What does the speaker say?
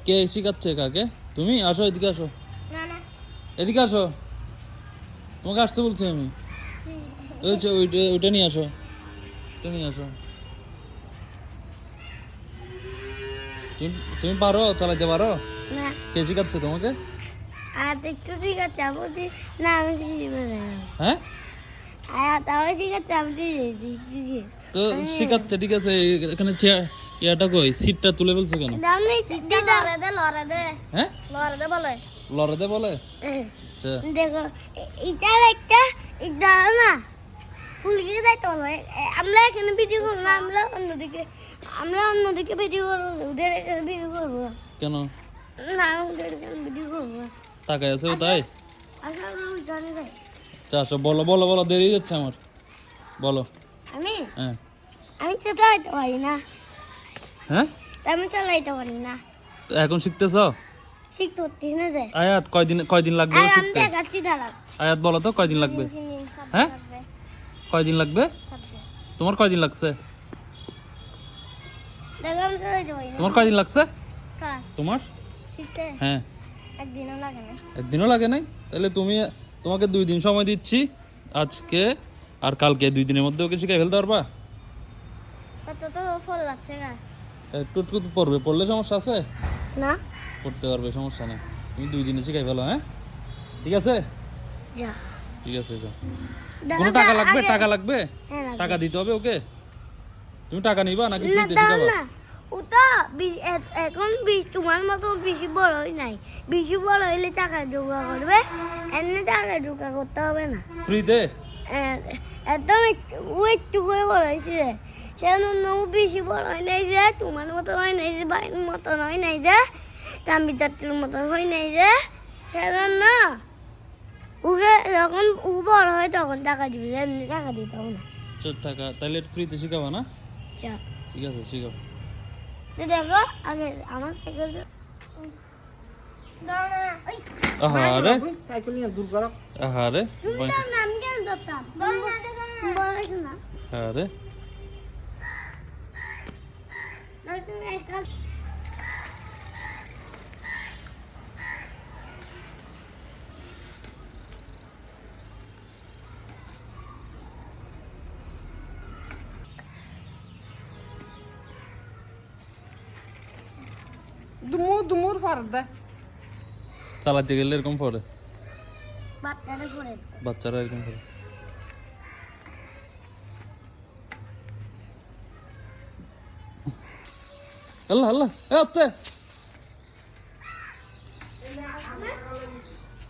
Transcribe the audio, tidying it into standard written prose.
কে শিখাচ্ছে কাকে? তুমি আসো, এদিকে আসো, না না এদিকে আসো, তোমাকে আসতে বলছি আমি। ওই যে ওইটা নিয়ে আসো, ওইটা নিয়ে আসো। তুমি তুমি পারো, চালাইতে পারো? না কে শিখাচ্ছে তোমাকে? আর একটু ঠিক আছে আমি বলছি, না আমি শিখবে না হ্যাঁ, আর তাও ঠিক আছে আমি দিয়েছি তো শিখাচ্ছে, ঠিক আছে। এখানে ইয়াটা কই, সিটটা তুলে ফেলছো কেন? দামনি সিদ্ধি লড়ে দে হ্যাঁ, বলে লড়াতে বলে। হ্যাঁ। আচ্ছা, দেখো এটার একটা এটা না ফুলকে যাইতে হবে আমরা এখানে ভিডিও করবো না, আমরা অন্যদিকে ভিডিও করবো, ওদের এখানে ভিডিও করবো কেন? না ওদের এখানে ভিডিও করবো তাকাই আছে ও তাই? আচ্ছা আমরা ওইখানে যাই আচ্ছা, আসো, বলো বলো বলো, দেরি হচ্ছে আমার, বলো। আমি হ্যাঁ আমি চালাইতে পারি না, হ্যাঁ, আমি চালাইতে পারি না, তো এখন শিখতেছ? শিখতে হচ্ছে না যে আয়াত কয়দিন লাগবে আর আমি শিখতে? দেখাচ্ছি দাঁড়া আয়াত বলো তো কয়দিন লাগবে? হ্যাঁ? কয়দিন লাগবে? তোমার কয়দিন লাগছে? দেখো আমি চালাইতে পারি না তোমার কয়দিন লাগছে? কার তোমার? শিখতে হ্যাঁ, একদিনও লাগে না একদিনও লাগে নাই? তাহলে তোমাকে 2 দিন সময় দিচ্ছি, আজকে আর কালকে, 2 দিনের মধ্যে ওকে শিখাই ফেলতে পারবা? কত তো ফল যাচ্ছে না একটু একটু পড়বে, পড়লে সমস্যা আছে? না পড়তে পারবে, সমস্যা নেই। তুমি 2 দিনে শিখাই ফেলো, হ্যাঁ? ঠিক আছে, যা ঠিক আছে, যাও। কোনো টাকা লাগবে? টাকা লাগবে? হ্যাঁ লাগবে। টাকা দিতে হবে ওকে? তুমি টাকা নিবা নাকি না ফ্রিতে দাও শিখাবা? না ও তো এখন তোমার মতো বেশি বড় হয় নাই, বেশি বড় হইলে টাকা জোগাড় করবে, এমনি টাকা জোগাড় করতে হবে না, ফ্রিতে? একদম ও একটু করে বড় হয়েছে সেজন্য ও বেশি বড় হয় নাই যে তোমার মতো হয় নাই যে ভাইয়ের মতন হয় নাই যে তাম্বি চাটুর মতন হয় নাই যে সেজন্য ওকে যখন ও বড় হয় তখন টাকা দিবে, এমনি টাকা দিতে হবে না। টাকা তাহলে ফ্রিতে শিখাবা না? চা ঠিক আছে, শিখাও। দেখো আগে আমার সাইকেল আহারে, সাইকেল নিয়ে দূর করো। আহারে, নাম কেন ধরতাম বলেছো না আহারে, তুমি একা দুমুর ফারদ দে। চালাতে গেলে এরকম পড়ে, বাচ্চারা করে বাচ্চারা এরকম পড়ে। আল্লাহ আল্লাহ, এ আস্তে।